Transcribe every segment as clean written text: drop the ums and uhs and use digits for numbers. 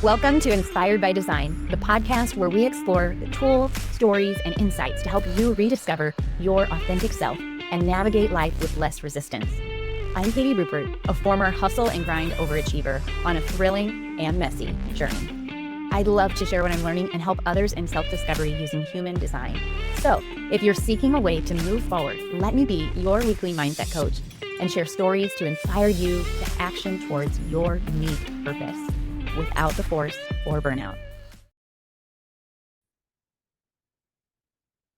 Welcome to Inspired by Design, the podcast where we explore the tools, stories, and insights to help you rediscover your authentic self and navigate life with less resistance. I'm Katie Rupert, a former hustle and grind overachiever on a thrilling and messy journey. I love to share what I'm learning and help others in self-discovery using human design. So, if you're seeking a way to move forward, let me be your weekly mindset coach and share stories to inspire you to action towards your unique purpose without the force or burnout.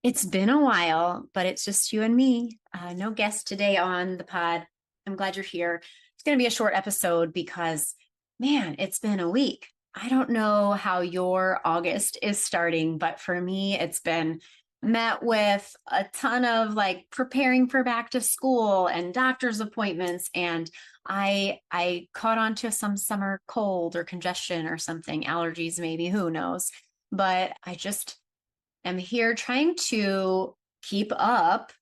It's been a while, but it's just you and me. No guest today on the pod. I'm glad you're here. It's going to be a short episode because, man, it's been a week. I don't know how your August is starting, but for me, it's been met with a ton of preparing for back to school and doctor's appointments. And I caught on to some summer cold or congestion or something, allergies, maybe, who knows. But I just am here trying to keep up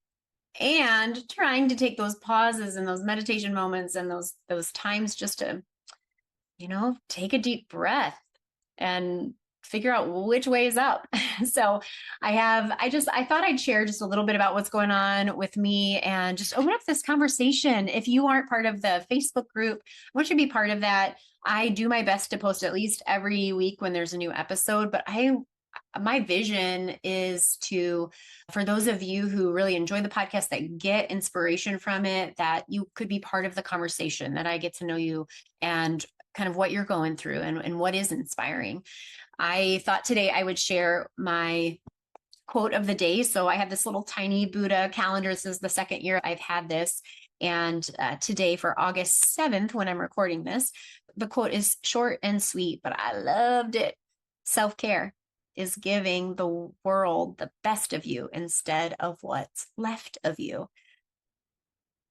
and trying to take those pauses and those meditation moments and those times just to, take a deep breath and figure out which way is up. So I thought I'd share just a little bit about what's going on with me and just open up this conversation. If you aren't part of the Facebook group, I want you to be part of that. I do my best to post at least every week when there's a new episode, but my vision is for those of you who really enjoy the podcast, that get inspiration from it, that you could be part of the conversation, that I get to know you and kind of what you're going through and what is inspiring. I thought today I would share my quote of the day. So I have this little tiny Buddha calendar. This is the second year I've had this. And today, for August 7th, when I'm recording this, the quote is short and sweet, but I loved it. Self-care is giving the world the best of you instead of what's left of you.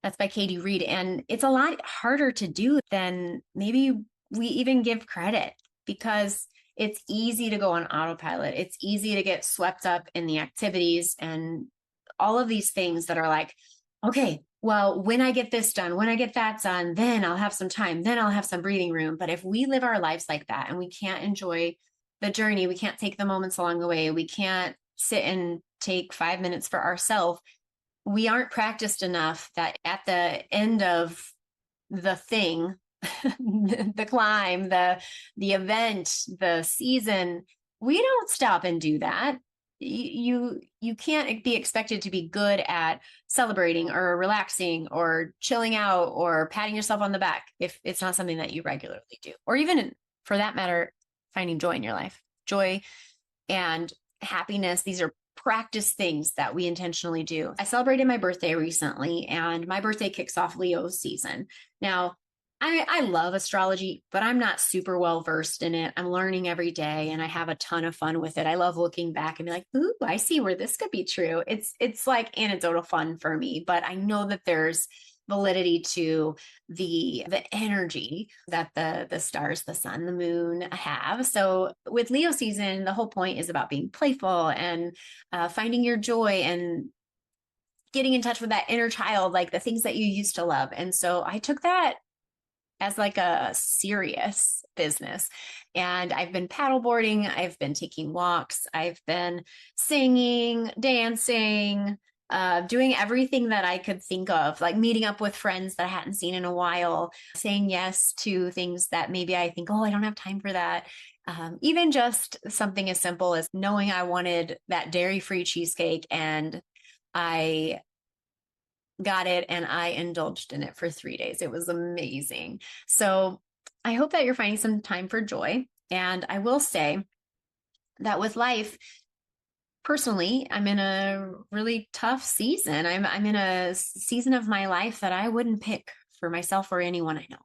That's by Katie Reed. And it's a lot harder to do than maybe we even give credit, because it's easy to go on autopilot. It's easy to get swept up in the activities and all of these things that are like, okay, well, when I get this done, when I get that done, then I'll have some time, then I'll have some breathing room. But if we live our lives like that and we can't enjoy the journey, we can't take the moments along the way, we can't sit and take 5 minutes for ourselves, we aren't practiced enough that at the end of the thing, the climb, the event, the season, we don't stop and do that. You can't be expected to be good at celebrating or relaxing or chilling out or patting yourself on the back if it's not something that you regularly do, or even, for that matter, finding joy in your life. Joy and happiness, these are practice things that we intentionally do. I celebrated my birthday recently, and my birthday kicks off Leo season. Now, I love astrology, but I'm not super well versed in it. I'm learning every day and I have a ton of fun with it. I love looking back and be like, ooh, I see where this could be true. It's like anecdotal fun for me, but I know that there's validity to the energy that the stars, the sun, the moon have. So with Leo season, the whole point is about being playful and finding your joy and getting in touch with that inner child, like the things that you used to love. And so I took that as like a serious business. And I've been paddleboarding, I've been taking walks, I've been singing, dancing, doing everything that I could think of, like meeting up with friends that I hadn't seen in a while, saying yes to things that maybe I think, oh, I don't have time for that. Even just something as simple as knowing I wanted that dairy-free cheesecake, and I got it and I indulged in it for 3 days. It was amazing. So I hope that you're finding some time for joy. And I will say that with life, personally, I'm in a really tough season. I'm in a season of my life that I wouldn't pick for myself or anyone I know.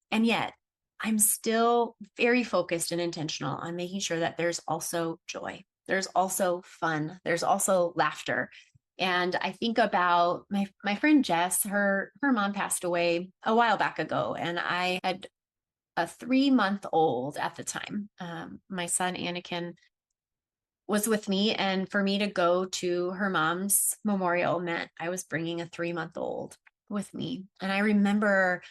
And yet I'm still very focused and intentional on making sure that there's also joy. There's also fun. There's also laughter. And I think about my friend Jess, her mom passed away a while back ago, and I had a 3-month-old at the time. My son Anakin was with me, and for me to go to her mom's memorial meant I was bringing a 3-month-old with me. And I remember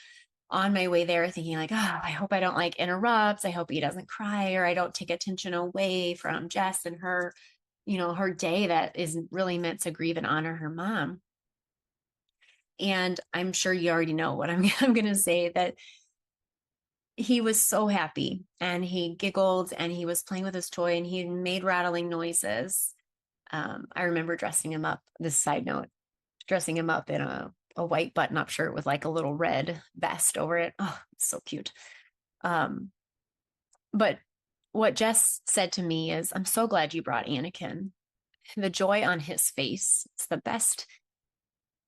on my way there thinking like, oh, I hope I don't like interrupt. I hope he doesn't cry, or I don't take attention away from Jess and her, her day that is really meant to grieve and honor her mom. And I'm sure you already know what I'm going to say, that he was so happy and he giggled and he was playing with his toy and he made rattling noises. I remember dressing him up, this side note, dressing him up in a white button-up shirt with like a little red vest over it. Oh, it's so cute. Um, but what Jess said to me is, I'm so glad you brought Anakin. The joy on his face, it's the best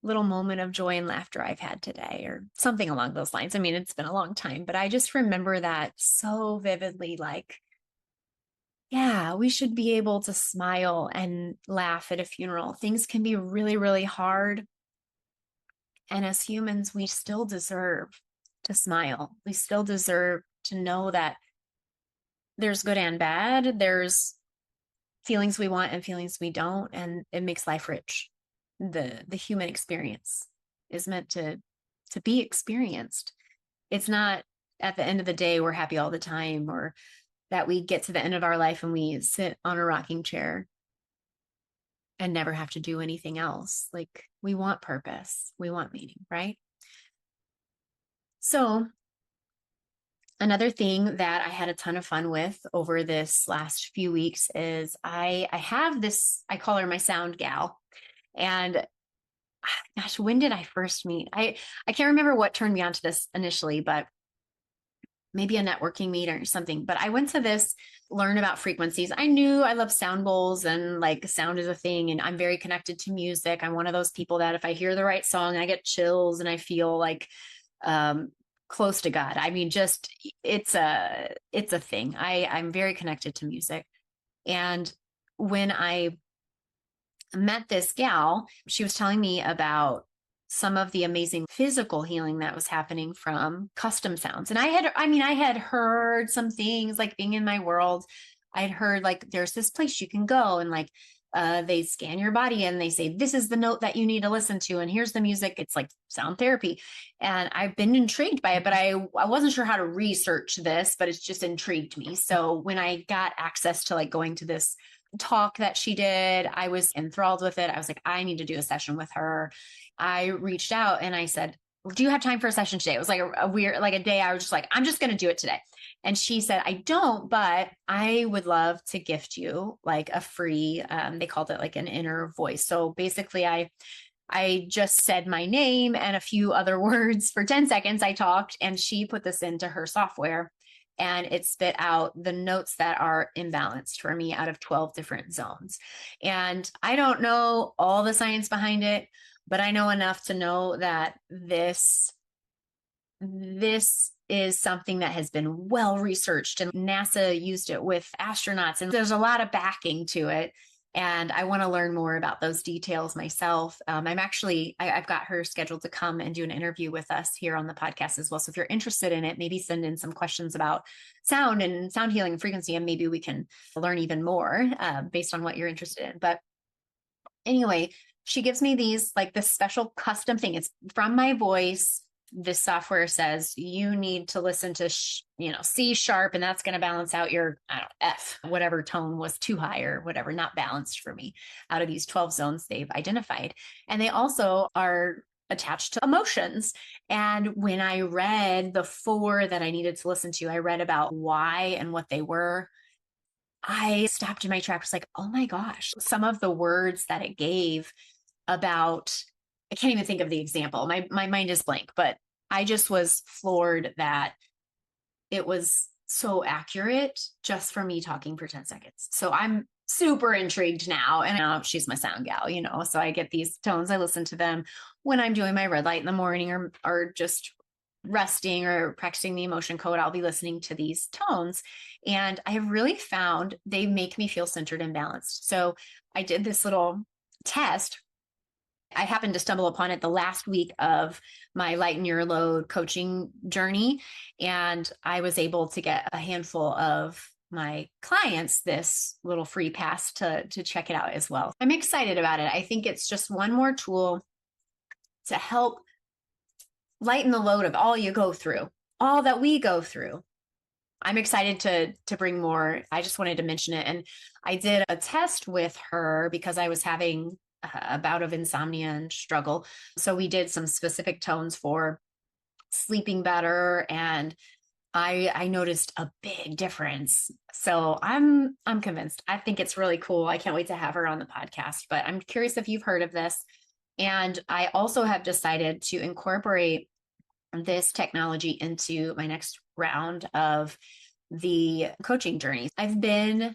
little moment of joy and laughter I've had today, or something along those lines. I mean, it's been a long time, but I just remember that so vividly, like, yeah, we should be able to smile and laugh at a funeral. Things can be really, really hard. And as humans, we still deserve to smile. We still deserve to know that there's good and bad. There's feelings we want and feelings we don't, and it makes life rich. The human experience is meant to be experienced. It's not at the end of the day we're happy all the time, or that we get to the end of our life and we sit on a rocking chair and never have to do anything else. Like, we want purpose, we want meaning, right? So another thing that I had a ton of fun with over this last few weeks is I have this, I call her my sound gal. And gosh, when did I first meet? I can't remember what turned me on to this initially, but maybe a networking meeting or something. But I went to this learn about frequencies. I knew I love sound bowls and like sound is a thing, and I'm very connected to music. I'm one of those people that if I hear the right song, I get chills and I feel like close to God. I mean, just it's a thing. I'm very connected to music. And when I met this gal, she was telling me about some of the amazing physical healing that was happening from custom sounds. And I had heard some things like being in my world. I'd heard like there's this place you can go and like they scan your body and they say, this is the note that you need to listen to. And here's the music. It's like sound therapy. And I've been intrigued by it, but I wasn't sure how to research this, but it's just intrigued me. So when I got access to like going to this talk that she did, I was enthralled with it. I was like, I need to do a session with her. I reached out and I said, do you have time for a session today? It was like a weird, like a day I was just like, I'm just going to do it today. And she said, I don't, but I would love to gift you like a free, they called it like an inner voice. So basically I just said my name and a few other words for 10 seconds. I talked and she put this into her software and it spit out the notes that are imbalanced for me out of 12 different zones. And I don't know all the science behind it, but I know enough to know that this is something that has been well researched, and NASA used it with astronauts, and there's a lot of backing to it. And I want to learn more about those details myself. I've got her scheduled to come and do an interview with us here on the podcast as well. So if you're interested in it, maybe send in some questions about sound and sound healing and frequency, and maybe we can learn even more based on what you're interested in. But anyway, she gives me these, like this special custom thing. It's from my voice. This software says you need to listen to, C sharp, and that's going to balance out your, F, whatever tone was too high or whatever, not balanced for me out of these 12 zones they've identified. And they also are attached to emotions. And when I read the 4 that I needed to listen to, I read about why and what they were. I stopped in my tracks, like, oh my gosh, some of the words that it gave about, I can't even think of the example. My mind is blank, but I just was floored that it was so accurate just for me talking for 10 seconds. So I'm super intrigued now. And now she's my sound gal, so I get these tones. I listen to them when I'm doing my red light in the morning or just resting or practicing the emotion code. I'll be listening to these tones. And I have really found they make me feel centered and balanced. So I did this little test. I happened to stumble upon it the last week of my Lighten Your Load coaching journey. And I was able to get a handful of my clients this little free pass to check it out as well. I'm excited about it. I think it's just one more tool to help lighten the load of all you go through, all that we go through. I'm excited to bring more. I just wanted to mention it. And I did a test with her because I was having a bout of insomnia and struggle. So we did some specific tones for sleeping better, and I noticed a big difference. So I'm convinced. I think it's really cool. I can't wait to have her on the podcast, but I'm curious if you've heard of this. And I also have decided to incorporate this technology into my next round of the coaching journey. I've been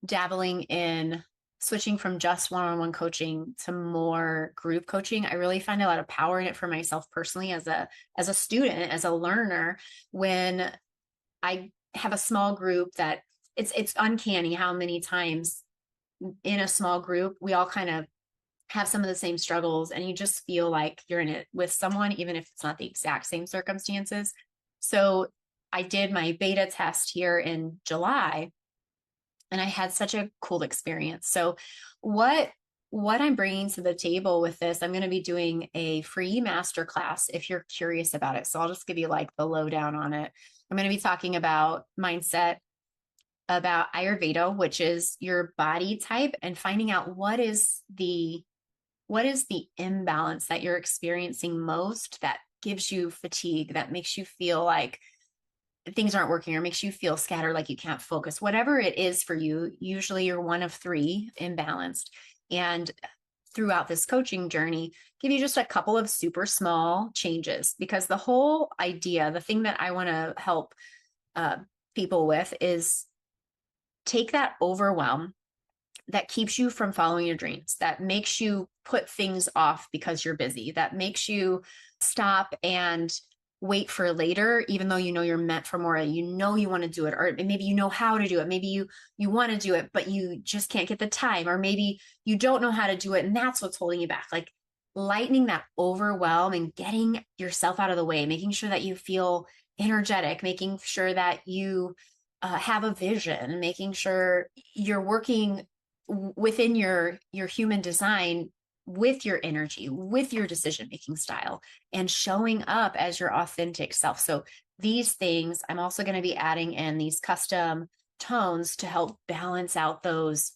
dabbling in switching from just one-on-one coaching to more group coaching. I really find a lot of power in it for myself personally as a student, as a learner, when I have a small group that it's uncanny how many times in a small group we all kind of have some of the same struggles, and you just feel like you're in it with someone, even if it's not the exact same circumstances. So I did my beta test here in July, and I had such a cool experience. So what I'm bringing to the table with this, I'm going to be doing a free masterclass if you're curious about it. So I'll just give you like the lowdown on it. I'm going to be talking about mindset, about Ayurveda, which is your body type, and finding out what is the imbalance that you're experiencing most that gives you fatigue, that makes you feel like things aren't working or makes you feel scattered, like you can't focus, whatever it is for you. Usually you're one of three imbalanced. And throughout this coaching journey, give you just a couple of super small changes, because the whole idea, the thing that I want to help people with is take that overwhelm that keeps you from following your dreams, that makes you put things off because you're busy, that makes you stop and wait for later, even though you know you're meant for more, you know you want to do it, or maybe you know how to do it, maybe you want to do it, but you just can't get the time, or maybe you don't know how to do it, and that's what's holding you back. Like lightening that overwhelm and getting yourself out of the way, making sure that you feel energetic, making sure that you have a vision, making sure you're working within your human design with your energy, with your decision making style, and showing up as your authentic self. So these things, I'm also going to be adding in these custom tones to help balance out those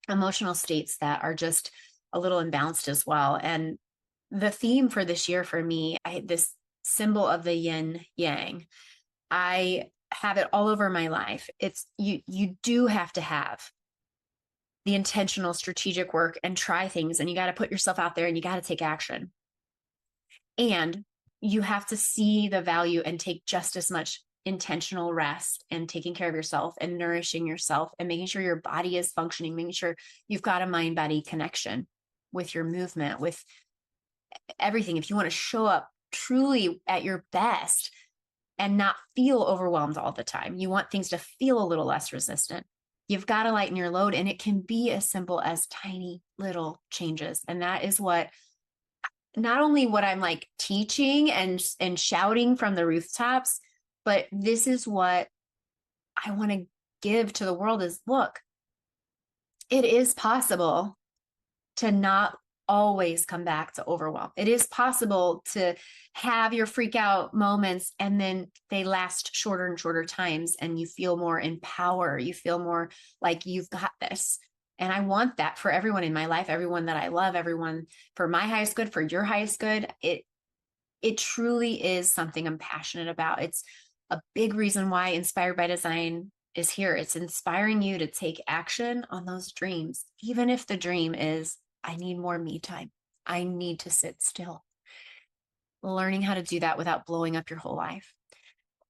emotional states that are just a little imbalanced as well. And the theme for this year for me, this symbol of the yin yang, I have it all over my life. It's you do have to have the intentional strategic work and try things, and you got to put yourself out there and you got to take action, and you have to see the value and take just as much intentional rest and taking care of yourself and nourishing yourself and making sure your body is functioning, making sure you've got a mind body connection with your movement, with everything. If you want to show up truly at your best and not feel overwhelmed all the time, you want things to feel a little less resistant, you've got to lighten your load. And it can be as simple as tiny little changes. And that is what, not only what I'm like teaching and shouting from the rooftops, but this is what I want to give to the world is, look, it is possible to not always come back to overwhelm. It is possible to have your freak out moments, and then they last shorter and shorter times, and you feel more in power. You feel more like you've got this. And I want that for everyone in my life, everyone that I love, everyone, for my highest good, for your highest good. It truly is something I'm passionate about. It's a big reason why Inspired by Design is here. It's inspiring you to take action on those dreams, even if the dream is, I need more me time, I need to sit still. Learning how to do that without blowing up your whole life.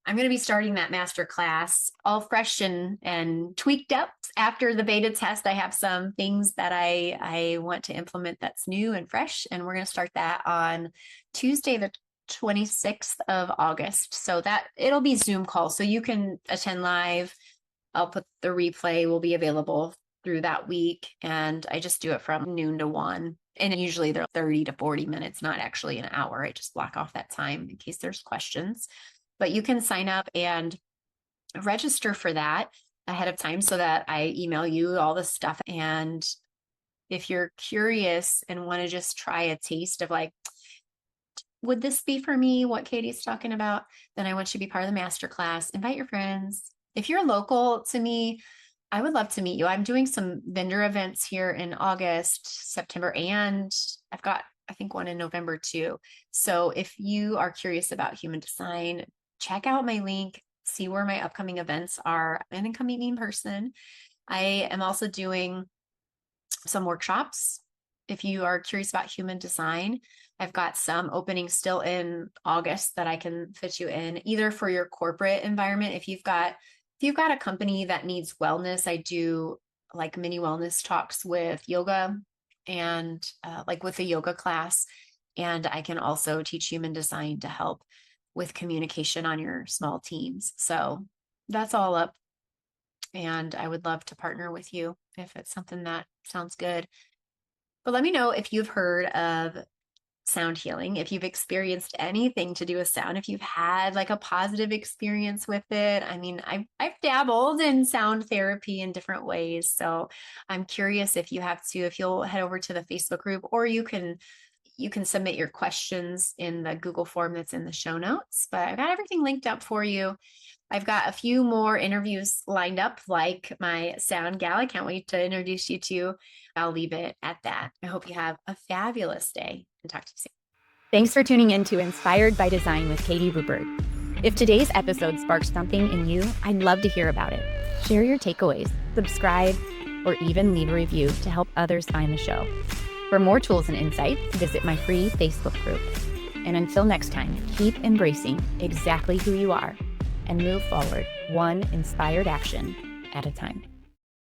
I'm going to be starting that master class all fresh and tweaked up after the beta test. I have some things that I want to implement that's new and fresh, and we're going to start that on Tuesday, the 26th of August. So that it'll be Zoom call, so you can attend live. I'll put the replay will be available through that week, and I just do it from noon to 1. And usually they're 30 to 40 minutes, not actually an hour. I just block off that time in case there's questions. But you can sign up and register for that ahead of time so that I email you all the stuff. And if you're curious and want to just try a taste of like, would this be for me, what Katie's talking about? Then I want you to be part of the masterclass. Invite your friends. If you're local to me, I would love to meet you. I'm doing some vendor events here in August, September, and I've got, I think, one in November too. So if you are curious about human design, check out my link, see where my upcoming events are, and then come meet me in person. I am also doing some workshops. If you are curious about human design, I've got some openings still in August that I can fit you in, either for your corporate environment. If you've got a company that needs wellness, I do like mini wellness talks with yoga and like with a yoga class. And I can also teach human design to help with communication on your small teams. So that's all up. And I would love to partner with you if it's something that sounds good. But let me know if you've heard of sound healing, if you've experienced anything to do with sound, if you've had like a positive experience with it. I mean, I've dabbled in sound therapy in different ways. So I'm curious if you have to, if you'll head over to the Facebook group, or you can submit your questions in the Google form that's in the show notes. But I've got everything linked up for you. I've got a few more interviews lined up, like my sound gal. I can't wait to introduce you to. I'll leave it at that. I hope you have a fabulous day and talk to you soon. Thanks for tuning in to Inspired by Design with Katie Rupert. If today's episode sparked something in you, I'd love to hear about it. Share your takeaways, subscribe, or even leave a review to help others find the show. For more tools and insights, visit my free Facebook group. And until next time, keep embracing exactly who you are and move forward one inspired action at a time.